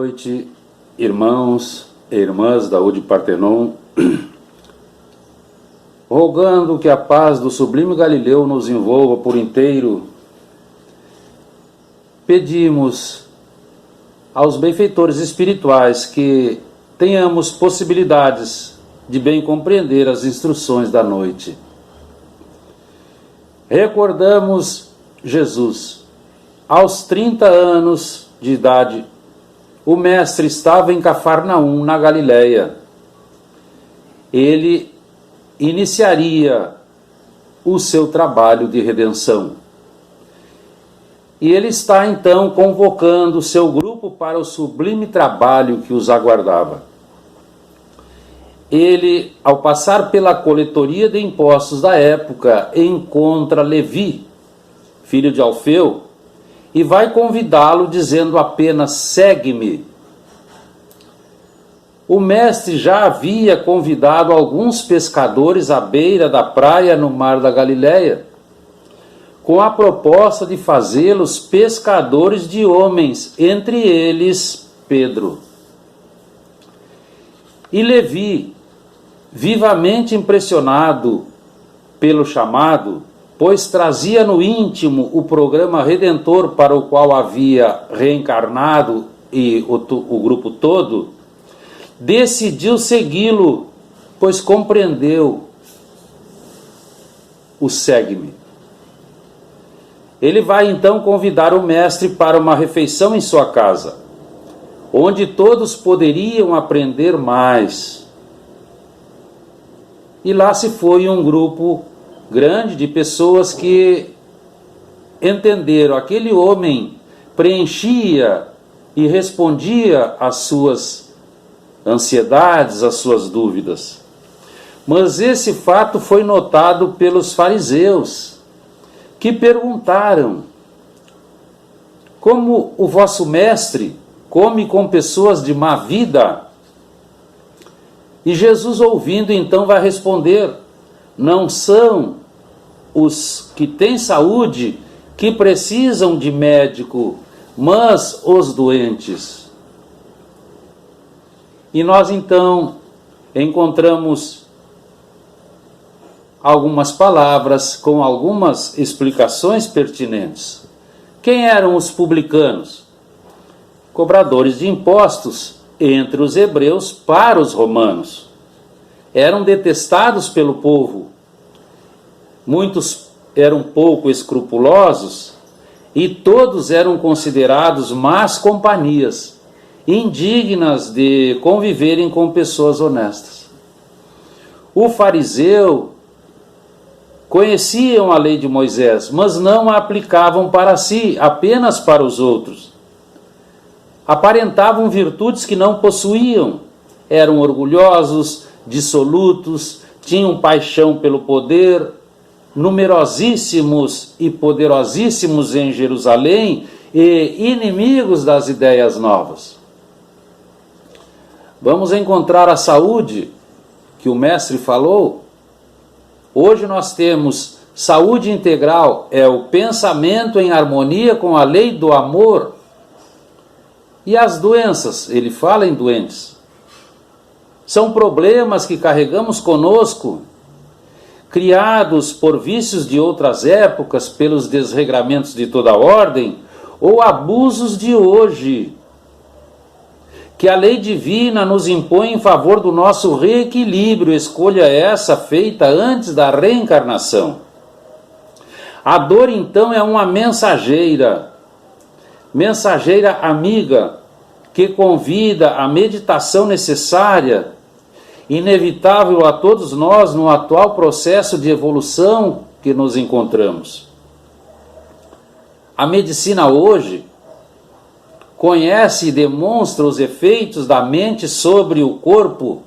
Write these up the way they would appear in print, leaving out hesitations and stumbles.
noite, irmãos e irmãs da UD Partenon, rogando que a paz do sublime Galileu nos envolva por inteiro, pedimos aos benfeitores espirituais que tenhamos possibilidades de bem compreender as instruções da noite. Recordamos Jesus. Aos 30 anos de idade, o mestre estava em Cafarnaum, na Galileia. Ele iniciaria o seu trabalho de redenção. E ele está então convocando o seu grupo para o sublime trabalho que os aguardava. Ele, ao passar pela coletoria de impostos da época, encontra Levi, filho de Alfeu, e vai convidá-lo dizendo apenas: segue-me. O mestre já havia convidado alguns pescadores à beira da praia no mar da Galileia, com a proposta de fazê-los pescadores de homens, entre eles Pedro. E Levi, vivamente impressionado pelo chamado, pois trazia no íntimo o programa redentor para o qual havia reencarnado e o grupo todo, decidiu segui-lo, pois compreendeu o segue-me. Ele vai então convidar o mestre para uma refeição em sua casa, onde todos poderiam aprender mais. E lá se foi um grupo grande de pessoas que entenderam aquele homem preenchia e respondia às suas ansiedades, às suas dúvidas. Mas esse fato foi notado pelos fariseus, que perguntaram: como o vosso mestre come com pessoas de má vida? E Jesus, ouvindo, então vai responder: não são os que têm saúde que precisam de médico, mas os doentes. E nós então encontramos algumas palavras com algumas explicações pertinentes. Quem eram os publicanos? Cobradores de impostos entre os hebreus para os romanos. Eram detestados pelo povo. Muitos eram pouco escrupulosos e todos eram considerados más companhias, indignas de conviverem com pessoas honestas. O fariseu conheciam a lei de Moisés, mas não a aplicavam para si, apenas para os outros. Aparentavam virtudes que não possuíam, eram orgulhosos, dissolutos, tinham paixão pelo poder, numerosíssimos e poderosíssimos em Jerusalém e inimigos das ideias novas. Vamos encontrar a saúde que o mestre falou. Hoje nós temos saúde integral, é o pensamento em harmonia com a lei do amor. E as doenças, ele fala em doentes, são problemas que carregamos conosco, criados por vícios de outras épocas, pelos desregramentos de toda ordem, ou abusos de hoje, que a lei divina nos impõe em favor do nosso reequilíbrio, escolha essa feita antes da reencarnação. A dor, então, é uma mensageira amiga, que convida à meditação necessária, inevitável a todos nós no atual processo de evolução que nos encontramos. A medicina hoje conhece e demonstra os efeitos da mente sobre o corpo,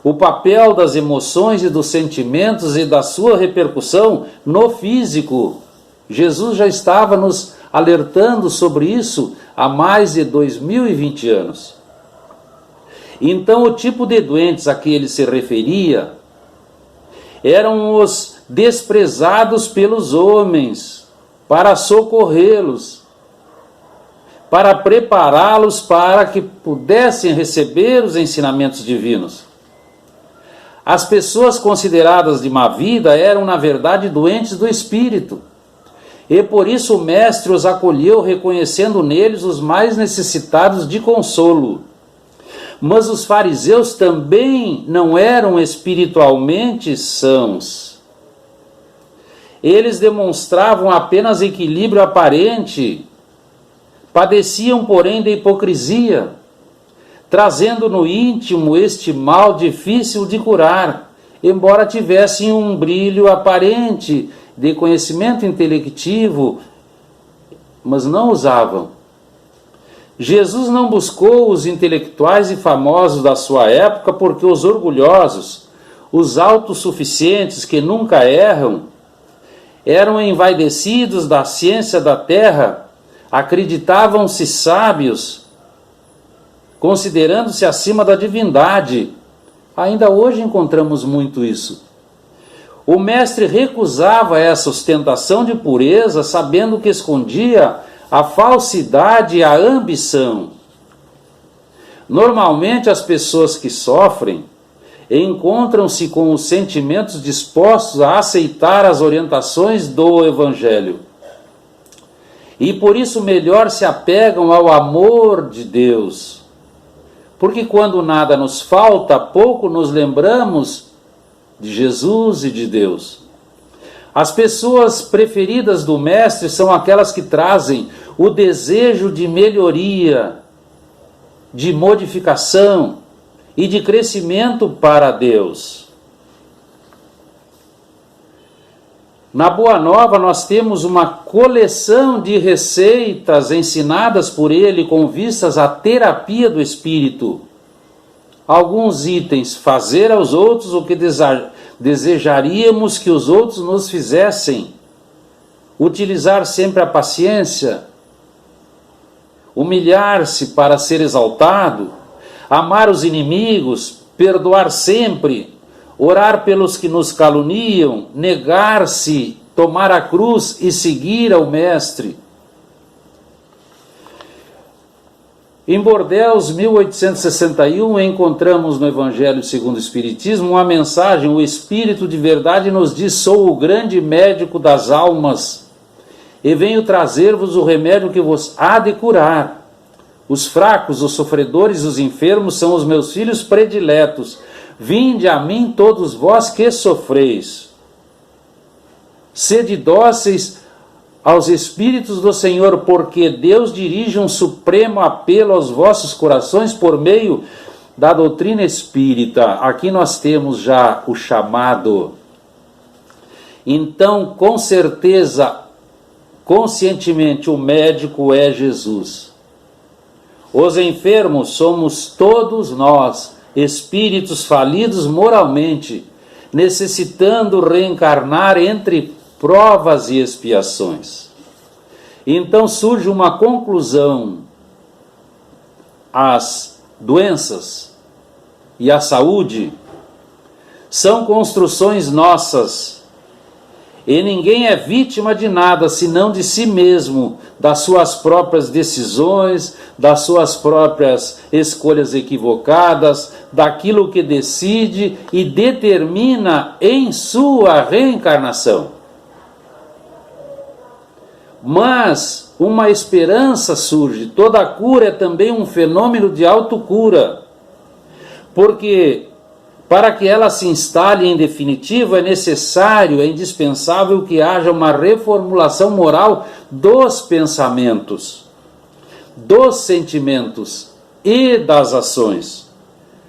o papel das emoções e dos sentimentos e da sua repercussão no físico. Jesus já estava nos alertando sobre isso há mais de 2020 anos. Então, o tipo de doentes a que ele se referia eram os desprezados pelos homens para socorrê-los, para prepará-los para que pudessem receber os ensinamentos divinos. As pessoas consideradas de má vida eram, na verdade, doentes do espírito. E por isso o Mestre os acolheu, reconhecendo neles os mais necessitados de consolo. Mas os fariseus também não eram espiritualmente sãos. Eles demonstravam apenas equilíbrio aparente, padeciam, porém, da hipocrisia, trazendo no íntimo este mal difícil de curar, embora tivessem um brilho aparente de conhecimento intelectivo, mas não usavam. Jesus não buscou os intelectuais e famosos da sua época, porque os orgulhosos, os autossuficientes que nunca erram, eram envaidecidos da ciência da terra, acreditavam-se sábios, considerando-se acima da divindade. Ainda hoje encontramos muito isso. O Mestre recusava essa ostentação de pureza, sabendo que escondia a falsidade e a ambição. Normalmente as pessoas que sofrem encontram-se com os sentimentos dispostos a aceitar as orientações do Evangelho. E por isso melhor se apegam ao amor de Deus. Porque quando nada nos falta, pouco nos lembramos de Jesus e de Deus. As pessoas preferidas do Mestre são aquelas que trazem o desejo de melhoria, de modificação e de crescimento para Deus. Na Boa Nova nós temos uma coleção de receitas ensinadas por ele com vistas à terapia do espírito. Alguns itens: fazer aos outros o que desejaríamos que os outros nos fizessem, utilizar sempre a paciência, humilhar-se para ser exaltado, amar os inimigos, perdoar sempre, orar pelos que nos caluniam, negar-se, tomar a cruz e seguir ao Mestre. Em Bordeaux, 1861, encontramos no Evangelho segundo o Espiritismo uma mensagem: o Espírito de verdade nos diz: sou o grande médico das almas e venho trazer-vos o remédio que vos há de curar. Os fracos, os sofredores, os enfermos são os meus filhos prediletos. Vinde a mim todos vós que sofreis. Sede dóceis aos Espíritos do Senhor, porque Deus dirige um supremo apelo aos vossos corações por meio da doutrina espírita. Aqui nós temos já o chamado. Então, com certeza, conscientemente, o médico é Jesus. Os enfermos somos todos nós, espíritos falidos moralmente, necessitando reencarnar entre provas e expiações. Então surge uma conclusão: as doenças e a saúde são construções nossas, e ninguém é vítima de nada senão de si mesmo, das suas próprias decisões, das suas próprias escolhas equivocadas, daquilo que decide e determina em sua reencarnação. Mas uma esperança surge. Toda cura é também um fenômeno de autocura, porque para que ela se instale em definitivo é necessário, é indispensável que haja uma reformulação moral dos pensamentos, dos sentimentos e das ações,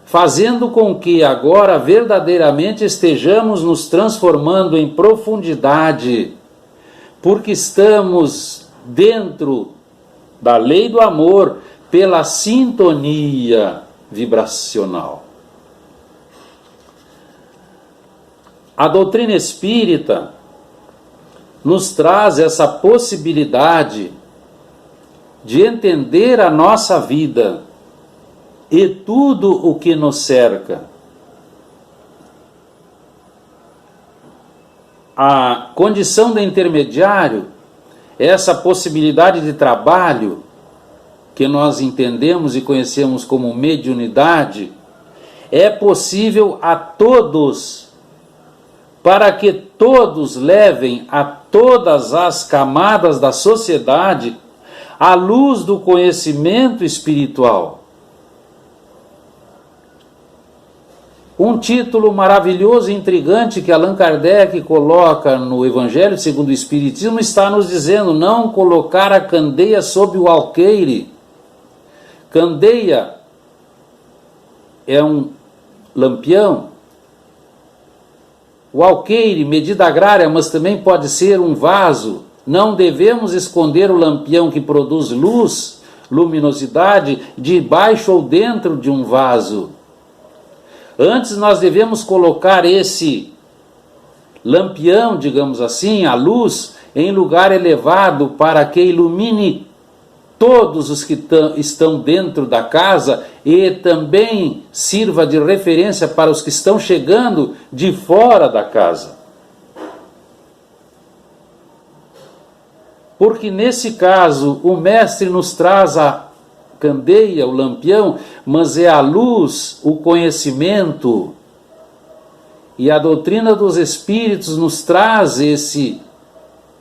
fazendo com que agora verdadeiramente estejamos nos transformando em profundidade, porque estamos dentro da lei do amor pela sintonia vibracional. A doutrina espírita nos traz essa possibilidade de entender a nossa vida e tudo o que nos cerca. A condição de intermediário, essa possibilidade de trabalho, que nós entendemos e conhecemos como mediunidade, é possível a todos, para que todos levem a todas as camadas da sociedade a luz do conhecimento espiritual. Um título maravilhoso e intrigante que Allan Kardec coloca no Evangelho segundo o Espiritismo está nos dizendo: não colocar a candeia sob o alqueire. Candeia é um lampião. O alqueire, medida agrária, mas também pode ser um vaso. Não devemos esconder o lampião que produz luz, luminosidade, debaixo ou dentro de um vaso. Antes nós devemos colocar esse lampião, digamos assim, a luz, em lugar elevado para que ilumine todos os que estão dentro da casa e também sirva de referência para os que estão chegando de fora da casa. Porque nesse caso o mestre nos traz a candeia, o lampião, mas é a luz, o conhecimento. E a doutrina dos Espíritos nos traz esse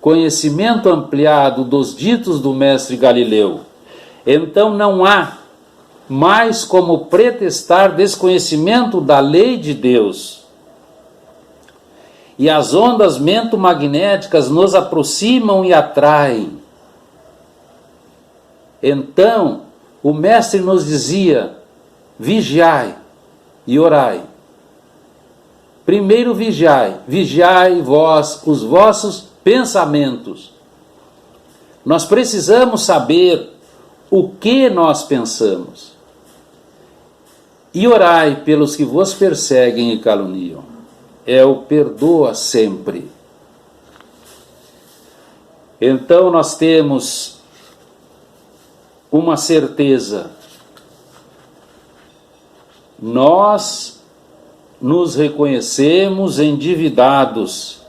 conhecimento ampliado dos ditos do mestre Galileu. Então não há mais como pretextar desconhecimento da lei de Deus. E as ondas mentomagnéticas nos aproximam e atraem. Então, o mestre nos dizia: vigiai e orai. Primeiro vigiai vós os vossos pensamentos. Nós precisamos saber o que nós pensamos. E orai pelos que vos perseguem e caluniam. É o perdoa sempre. Então nós temos uma certeza. Nós nos reconhecemos endividados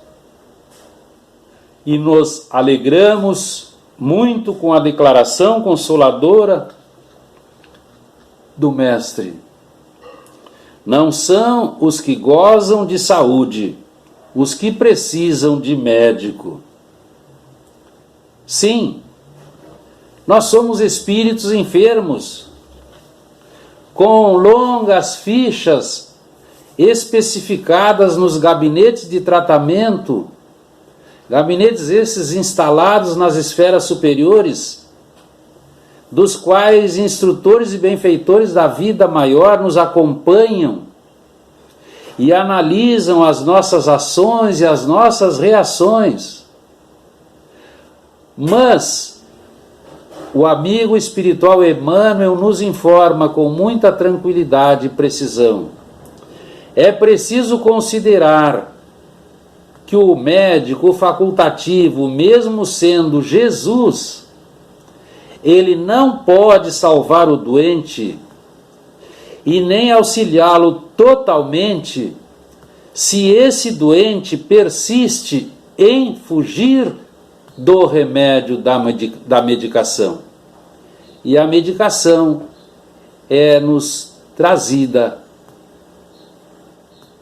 e nos alegramos muito com a declaração consoladora do Mestre. Não são os que gozam de saúde, os que precisam de médico. Sim, nós somos espíritos enfermos, com longas fichas especificadas nos gabinetes de tratamento, gabinetes esses instalados nas esferas superiores, dos quais instrutores e benfeitores da vida maior nos acompanham e analisam as nossas ações e as nossas reações. Mas o amigo espiritual Emmanuel nos informa com muita tranquilidade e precisão: é preciso considerar que o médico facultativo, mesmo sendo Jesus, ele não pode salvar o doente e nem auxiliá-lo totalmente se esse doente persiste em fugir do remédio da medicação. E a medicação é nos trazida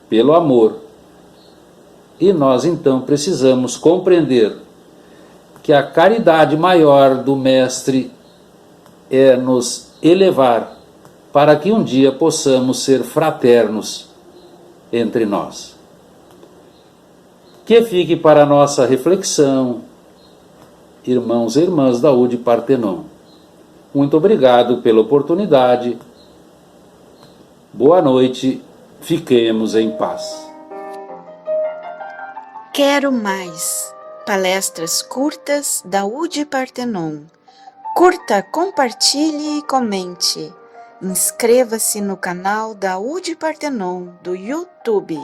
pelo amor. E nós então precisamos compreender que a caridade maior do Mestre é nos elevar para que um dia possamos ser fraternos entre nós. Que fique para a nossa reflexão, irmãos e irmãs da UDE Partenon. Muito obrigado pela oportunidade. Boa noite, fiquemos em paz. Quero mais palestras curtas da UDE Partenon. Curta, compartilhe e comente. Inscreva-se no canal da UDE Partenon do YouTube.